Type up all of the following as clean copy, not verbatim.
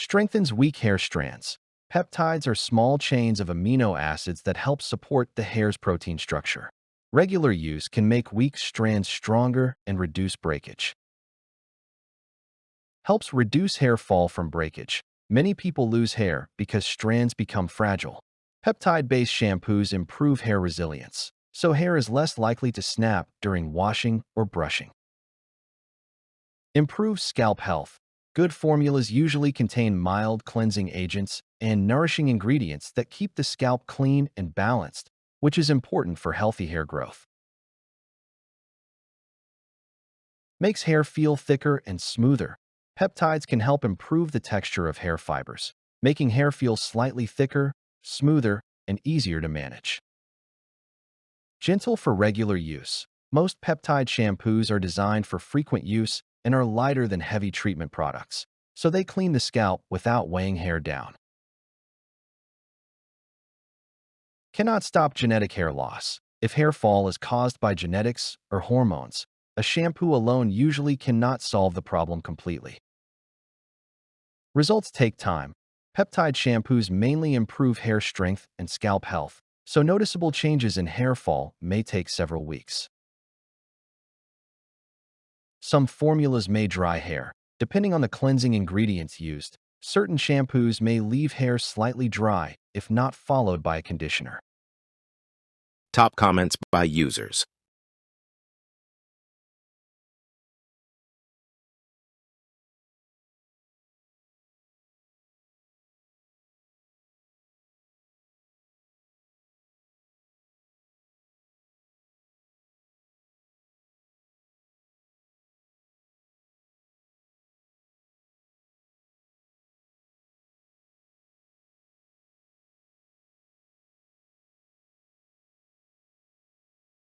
Strengthens weak hair strands. Peptides are small chains of amino acids that help support the hair's protein structure. Regular use can make weak strands stronger and reduce breakage. Helps reduce hair fall from breakage. Many people lose hair because strands become fragile. Peptide-based shampoos improve hair resilience, so hair is less likely to snap during washing or brushing. Improves scalp health. Good formulas usually contain mild cleansing agents and nourishing ingredients that keep the scalp clean and balanced, which is important for healthy hair growth. Makes hair feel thicker and smoother. Peptides can help improve the texture of hair fibers, making hair feel slightly thicker, smoother, and easier to manage. Gentle for regular use. Most peptide shampoos are designed for frequent use and are lighter than heavy treatment products, so they clean the scalp without weighing hair down. Cannot stop genetic hair loss. If hair fall is caused by genetics or hormones, a shampoo alone usually cannot solve the problem completely. Results take time. Peptide shampoos mainly improve hair strength and scalp health, so noticeable changes in hair fall may take several weeks. Some formulas may dry hair. Depending on the cleansing ingredients used, certain shampoos may leave hair slightly dry if not followed by a conditioner. Top comments by users.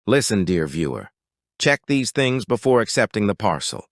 Listen, dear viewer. Check these things before accepting the parcel.